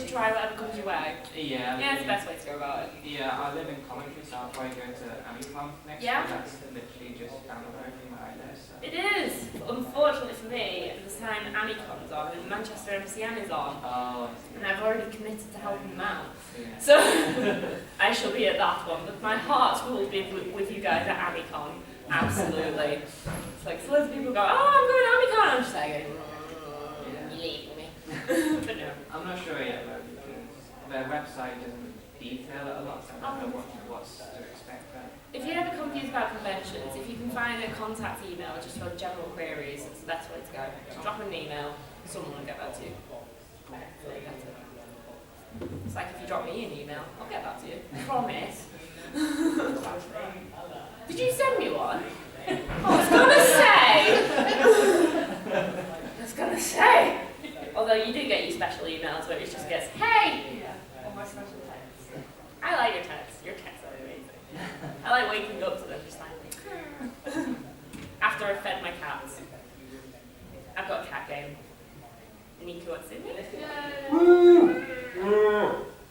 to try whatever comes your way. Yeah. Yeah, it's the best way to go about it. Yeah, I live in Coventry, so I'll probably go to Amicon next Yeah. week. That's literally just down the road from where I live. So. It is. Unfortunately for me, at this time Amicon's on and Manchester MCM is on. Oh, And I've already committed to helping them out. yeah. So I shall be at that one. But my heart will be with you guys at Amicon. Absolutely. It's like, so loads of people go, oh, I'm going to Amicon. I'm just like, you're leaving me. But no. I'm not sure yet, though, because their website doesn't detail it a lot, so I don't know what's to expect there. If you're ever confused about conventions, if you can find a contact email just for general queries, it's the best way to go. Just drop an email, someone will get back to you. Hopefully better. It's like if you drop me an email, I'll get back to you. Promise. Did you send me one? I was gonna say! I was gonna say! Although you do get your special emails where it just gets, hey! All my special texts. I like your texts. Your texts are amazing. I like waking up to them just like, after I've fed my cats. I've got a cat game. Nico, what's in it?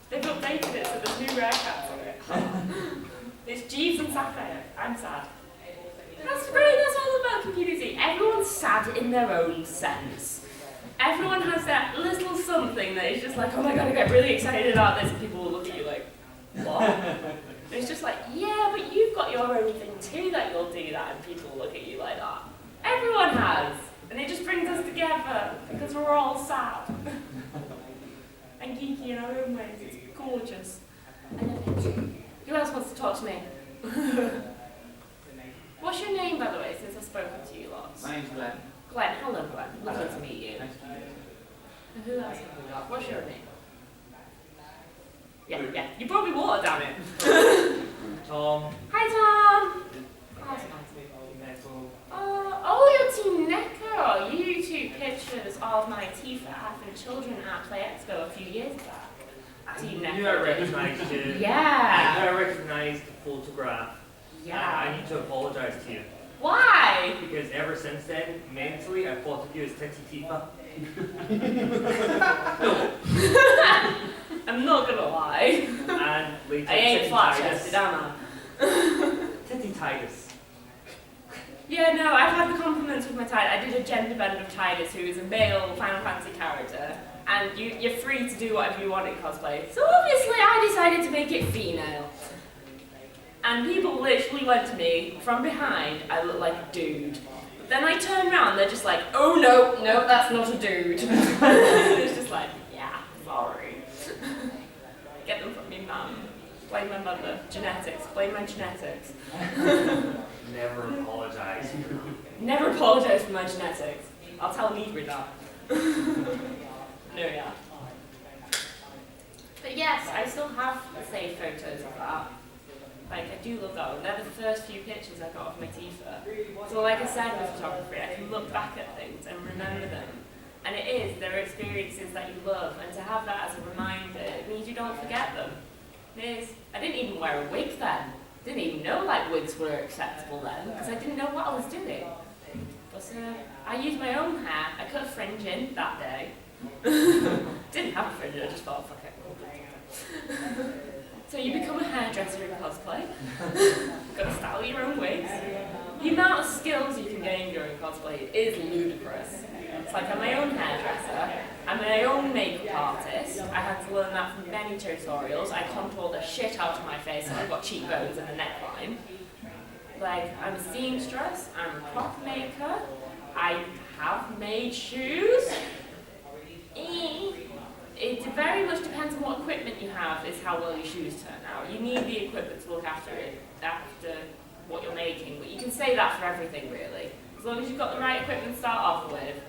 They've updated it so there's new rare cats on it. It's Jeeves and Sapphire. I'm sad. That's great, that's all about community. Everyone's sad in their own sense. Everyone has that little something that is just like, oh my god, I get really excited about this, and people will look at you like, what? And it's just like, yeah, but you've got your own thing too that you'll do that, and people will look at you like that. Everyone has. And it just brings us together, because we're all sad. And geeky in our own ways. It's gorgeous. I love it. Who else wants to talk to me? What's your name, by the way, since I've spoken to you lots? My name's Glenn. Glenn, hello Glenn. Lovely to meet you. Nice to meet you. And who else have we got? What's your name? Yeah. You brought me water, damn it. Tom. Hi, Tom. Oh, it's nice. Oh, you're Team Neko. You took pictures of my Tifa having children at Play Expo a few years back. Team I Neko. knew I recognized you. Yeah. I knew I recognized the photograph. Yeah. I need to apologize to you. Why? Because ever since then, mentally, I thought of you as Titsy Tifa. I'm not gonna lie. And later, I ain't Titty flat-chested, Titus. am I? Titty Titus. Yeah, no, I've had the compliments with my Titus. I did a gender bend of Titus, who is a male Final Fantasy character, and you're free to do whatever you want in cosplay. So obviously I decided to make it female. And people literally went to me from behind, I look like a dude. But then I turn around, they're just like, oh no, that's not a dude. It's just like, yeah, sorry. Get them from me, mum. Blame my mother. Genetics. Blame my genetics. Never apologize. Never apologise for my genetics. I'll tell Nidra that. No, yeah. But yes, I still have saved photos of that. Like, I do love that one. They're the first few pictures I got of my Tifa. So like I said with photography, I can look back at things and remember them. And it is, there are experiences that you love, and to have that as a reminder, it means you don't forget them. It is. I didn't even wear a wig then. Didn't even know like wigs were acceptable then, because I didn't know what I was doing. But I used my own hair. I cut a fringe in that day. Didn't have a fringe, I just thought, fuck it. So you become a hairdresser in cosplay. Gotta style your own wigs. The amount of skills you can gain during cosplay is ludicrous. It's like I'm my own hairdresser, I'm my own makeup artist. I had to learn that from many tutorials. I contoured the shit out of my face and I've got cheekbones and a neckline. Like, I'm a seamstress, I'm a cloth maker, I have made shoes. It very much depends on what equipment you have is how well your shoes turn out. You need the equipment to look after it, after what you're making, but you can say that for everything really. As long as you've got the right equipment to start off with,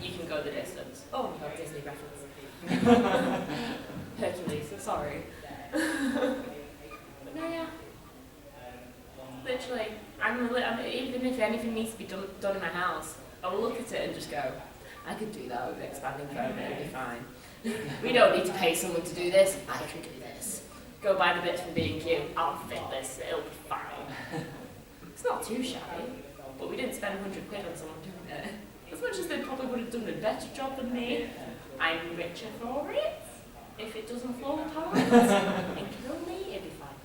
you can go the distance. Oh my god, Disney reference. Hercules, sorry. But no, yeah. Literally, even if anything needs to be done in my house, I will look at it and just go, I could do that with expanding foam, it'll be fine. We don't need to pay someone to do this, I can do this. Go buy the bits from B&Q, I'll fit this, it'll be fine. It's not too shabby, but we didn't spend 100 quid on someone doing it. As much as they probably would have done a better job than me, I'm richer for it. If it doesn't fall apart and kill me, it'll be fine.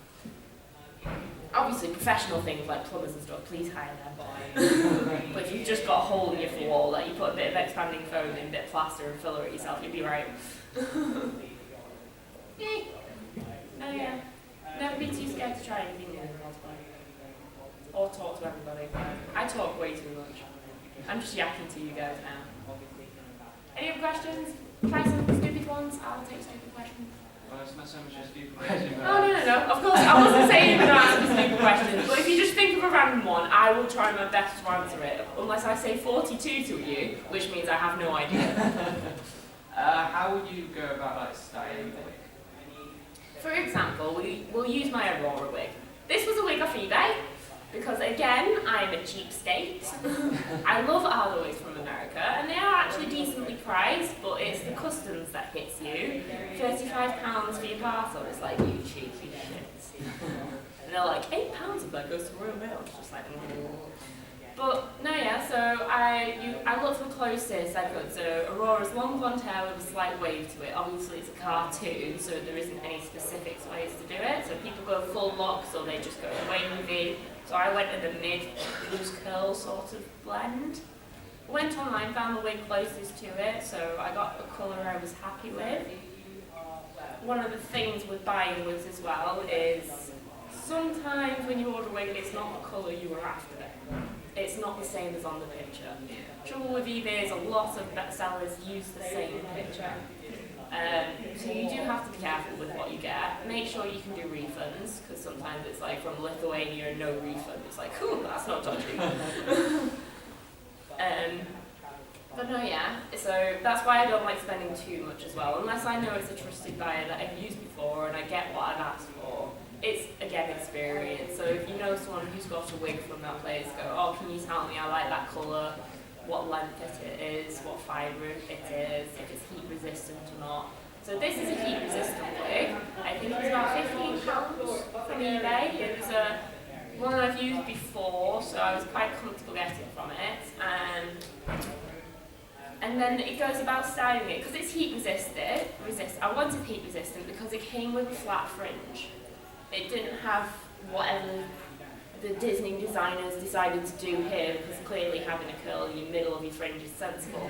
Obviously, professional things like plumbers and stuff, please hire them. But if you've just got a hole in your floor, like you put a bit of expanding foam in, a bit of plaster and filler it yourself, you'll be right. No, yeah. Never be too scared to try anything new in cosplay. Or talk to everybody. I talk way too much. I'm just yakking to you guys now. Any other questions? Try some stupid ones. I'll take stupid questions. Well, it's not so much a stupid question, but... Oh, no. Of course, I wasn't saying you're going to ask me stupid questions, but if you just think of a random one, I will try my best to answer it. Unless I say 42 to you, which means I have no idea. How would you go about, like, styling the wig? For example, we'll use my Aurora wig. This was a wig off eBay, because again, I'm a cheapskate. I love other wigs from America, and they are actually decently priced, but it's the customs that hits you. £35 for your parcel, it's like, you cheeky shits. And they're like, £8 of that goes to Royal Mail. It's just like, But no, yeah. So I looked the closest I could. So Aurora's long blonde hair with a slight wave to it. Obviously, it's a cartoon, so there isn't any specific ways to do it. So people go full locks, or they just go wavy. So I went in a mid loose curl sort of blend. Went online, found the wig closest to it, so I got the colour I was happy with. One of the things with buying wigs as well is sometimes when you order a wig, it's not the colour you were after. It's not the same as on the picture. Trouble with eBay is a lot of sellers use the same picture. So you do have to be careful with what you get. Make sure you can do refunds, because sometimes it's like from Lithuania and no refund. It's like, cool, that's not dodgy. But no, yeah, so that's why I don't like spending too much as well, unless I know it's a trusted buyer that I've used before and I get what I've asked for. It's, again, experience. So if you know someone who's got a wig from that place, go, oh, can you tell me I like that colour, what length it is, what fibre it is, if it's heat resistant or not. So this is a heat resistant wig. I think it's about £15 from eBay. It was one that I've used before, so I was quite comfortable getting from it. And then it goes about styling it, because it's heat resistant. I wanted heat resistant because it came with a flat fringe. It didn't have whatever the Disney designers decided to do here, because clearly having a curl in the middle of your fringe is sensible.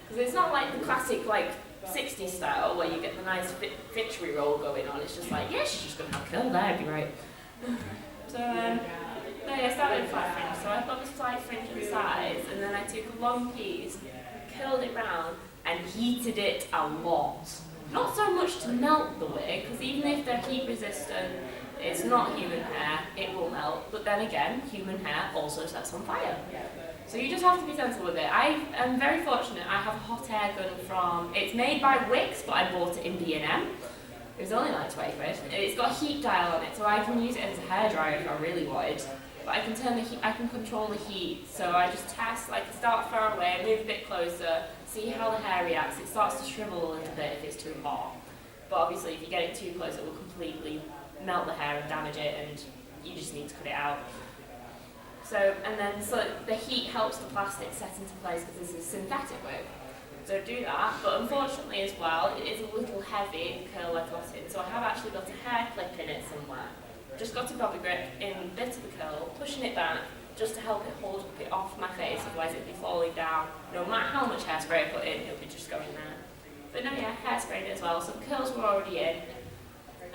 Because it's not like the classic 60s style where you get the nice victory roll going on. It's just like, yeah, she's just going to have a curl there, I'd be right. So, no, yeah, I started with flat fringe. So I've got this slight fringe in size, and then I took a long piece, curled it round, and heated it a lot. Not so much to melt the wig, because even if they're heat resistant, it's not human hair, it will melt. But then again, human hair also sets on fire. So you just have to be sensible with it. I am very fortunate, I have a hot air gun from, it's made by Wix, but I bought it in B&M. It was only like 20 quid. It's got a heat dial on it, so I can use it as a hairdryer if I really wanted. But I can turn the heat, I can control the heat. So I just test, start far away, move a bit closer, see how the hair reacts. It starts to shrivel a little bit if it's too hot. But obviously if you get it too close, it will completely melt the hair and damage it, and you just need to cut it out. So the heat helps the plastic set into place, because this is synthetic wig. So do that, but unfortunately as well, it is a little heavy, the curl I got in, so I have actually got a hair clip in it somewhere. Just got a bobby grip in a bit of the curl, pushing it back, just to help it hold it off my face, otherwise it'd be falling down. No matter how much hairspray I put in, it would be just going there. But no, yeah, hairsprayed it as well, so the curls were already in,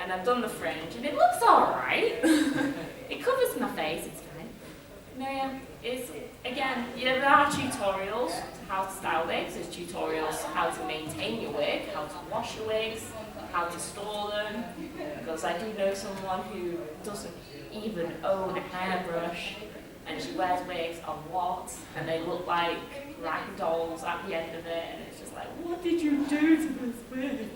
and I've done the fringe, and it looks alright. It covers my face, it's fine. No, yeah, again, there are tutorials to how to style wigs. There's tutorials how to maintain your wig, how to wash your wigs, how to store them. Because I do know someone who doesn't even own a hairbrush, and she wears wigs a lot, and they look like rag dolls at the end of it, and it's just like, what did you do to this wig?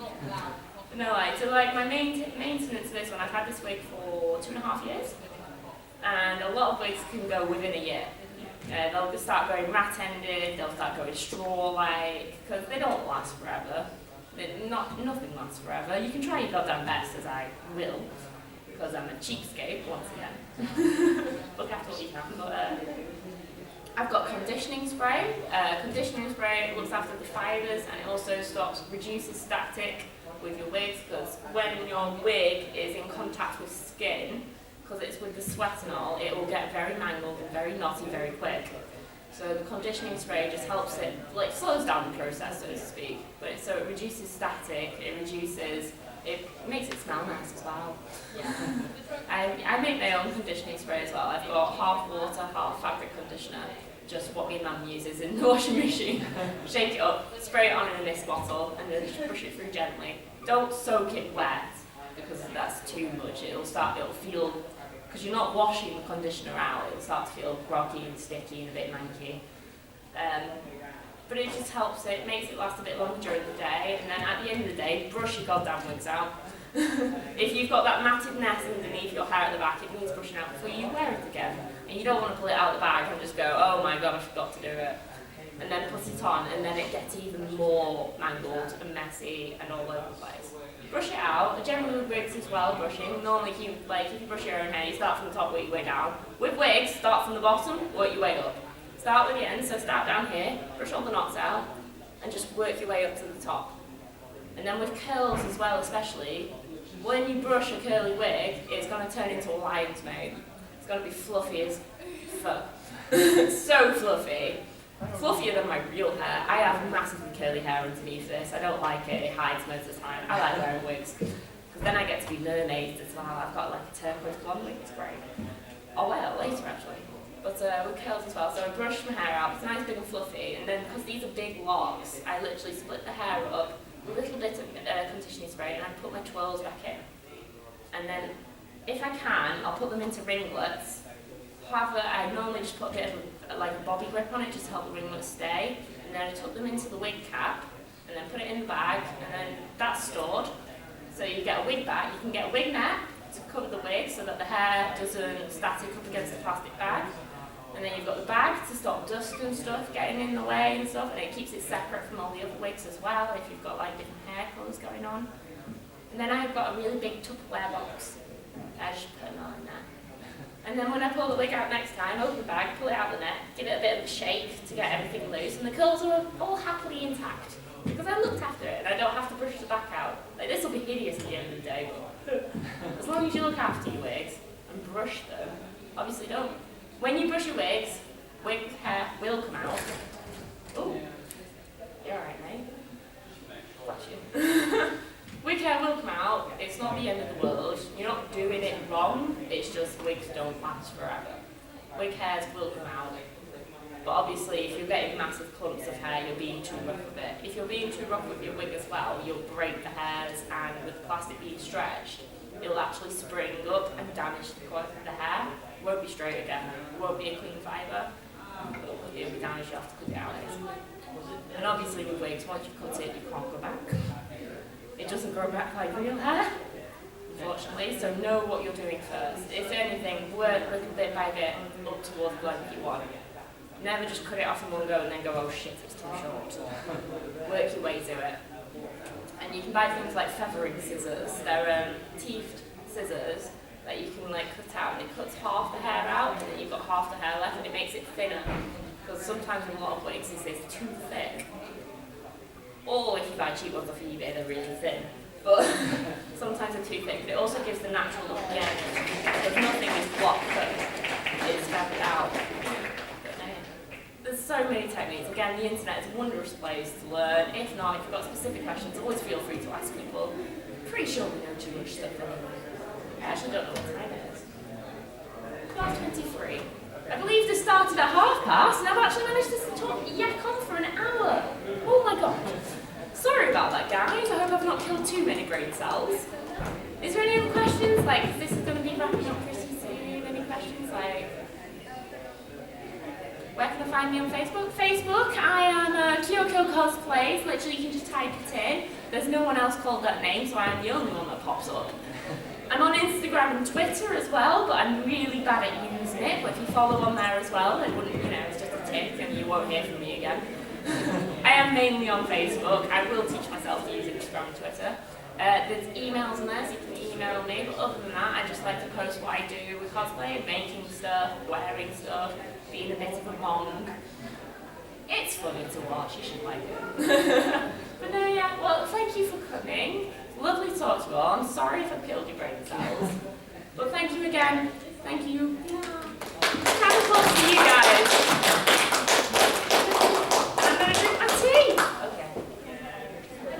No, my maintenance of this one, I've had this wig for 2.5 years. And a lot of wigs can go within a year. They'll just start going rat-ended, they'll start going straw-like, because they don't last forever. Nothing lasts forever. You can try your goddamn best, as I will, because I'm a cheapskate, once again. Look after what you can. But I've got conditioning spray. Conditioning spray looks after the fibres, and it also reduces static with your wigs, because when your wig is in contact with skin, because it's with the sweat and all, it will get very mangled and very knotty very quick. So the conditioning spray just helps it, like slows down the process, so to speak. But so it reduces static, it makes it smell nice as well. Yeah. I make my own conditioning spray as well. I've got half water, half fabric conditioner, just what my mum uses in the washing machine. Shake it up, spray it on in a mist bottle, and then just brush it through gently. Don't soak it wet, because that's too much. It'll feel, because you're not washing the conditioner out, it'll start to feel groggy and sticky and a bit manky. But it just helps it, makes it last a bit longer during the day, and then at the end of the day, brush your goddamn wigs out. If you've got that matted nest underneath your hair at the back, it needs brushing out before you wear it again. And you don't want to pull it out of the bag and just go, oh my god, I forgot to do it. And then put it on, and then it gets even more mangled and messy and all over the place. Brush it out. Generally with wigs as well, brushing. Normally if you brush your own hair, you start from the top, work your way down. With wigs, start from the bottom, work your way up. Start with the end, so start down here, brush all the knots out, and just work your way up to the top. And then with curls as well, especially, when you brush a curly wig, it's going to turn into a lion's mane. It's going to be fluffy as fuck. So fluffy. Fluffier than my real hair. I have massively curly hair underneath this. I don't like it, it hides most of the time. I like wearing wigs, because then I get to be mermaids as well. I've got like a turquoise blonde wig, it's great. I'll wear that later actually. But with curls as well, so I brush my hair out, it's nice, big and fluffy, and then because these are big locks, I literally split the hair up, a little bit of conditioning spray, and I put my twirls back in. And then, if I can, I'll put them into ringlets. However, I normally just put a bit of a bobby grip on it, just to help the ringlets stay, and then I tuck them into the wig cap, and then put it in the bag, and then that's stored. So you get a wig bag, you can get a wig net to cover the wig, so that the hair doesn't static up against the plastic bag. And then you've got the bag to stop dust and stuff getting in the way and stuff, and it keeps it separate from all the other wigs as well if you've got like different hair colours going on. And then I've got a really big Tupperware box. I just put them all in there. And then when I pull the wig out next time, open the bag, pull it out the net, give it a bit of a shake to get everything loose, and the curls are all happily intact. Because I looked after it and I don't have to brush the back out. Like, this will be hideous at the end of the day, but as long as you look after your wigs and brush them, obviously don't. When you brush your wigs, wig hair will come out. Ooh, you're alright, mate. Bless you. Wig hair will come out, it's not the end of the world. You're not doing it wrong, it's just wigs don't last forever. Wig hairs will come out. But obviously, if you're getting massive clumps of hair, you're being too rough with it. If you're being too rough with your wig as well, you'll break the hairs, and with the plastic being stretched, it'll actually spring up and damage the quality of the hair. It won't be straight again. It won't be a clean fibre. It'll be damaged, you have to cut it out. And obviously with wigs, once you cut it, you can't go back. It doesn't grow back like real hair, unfortunately, so know what you're doing first. If anything, work little bit by bit up towards the length you want. Never just cut it off in one go and then go, oh shit, it's too short. Work your way to it. And you can buy things like feathering scissors. They're teethed scissors that you can cut out, and it cuts half the hair out, and then you've got half the hair left, and it makes it thinner. Because sometimes in a lot of wigs it's too thick. Or if you buy cheap ones off eBay, they're really thin. But sometimes they're too thick. But it also gives the natural look again. Because nothing is blocked, but it's feathered out. There's so many techniques. Again, the internet is a wondrous place to learn. If not, if you've got specific questions, always feel free to ask people. Pretty sure we know too much stuff anyway. I actually don't know what time it is. 12:23. I believe this started at past, and I've actually managed to talk yak on for an hour. Oh my god. Sorry about that, guys. I hope I've not killed too many brain cells. Is there any other questions? This is going to be wrapping up pretty soon. Any questions? Where can I find me on Facebook? Facebook, I am Kyokyo Cosplay. Literally, you can just type it in. There's no one else called that name, so I'm the only one that pops up. I'm on Instagram and Twitter as well, but I'm really bad at using it. But if you follow on there as well, it wouldn't, it's just a tip and you won't hear from me again. I am mainly on Facebook. I will teach myself to use Instagram and Twitter. There's emails on there, so you can email me, but other than that, I just like to post what I do with cosplay, making stuff, wearing stuff, being a bit of a monk. It's funny to watch, you should like it. But no, yeah, well, thank you for coming. It's Lovely to talk to you all. I'm sorry if I killed your brain cells. But thank you again. Thank you. Have a applause to you guys.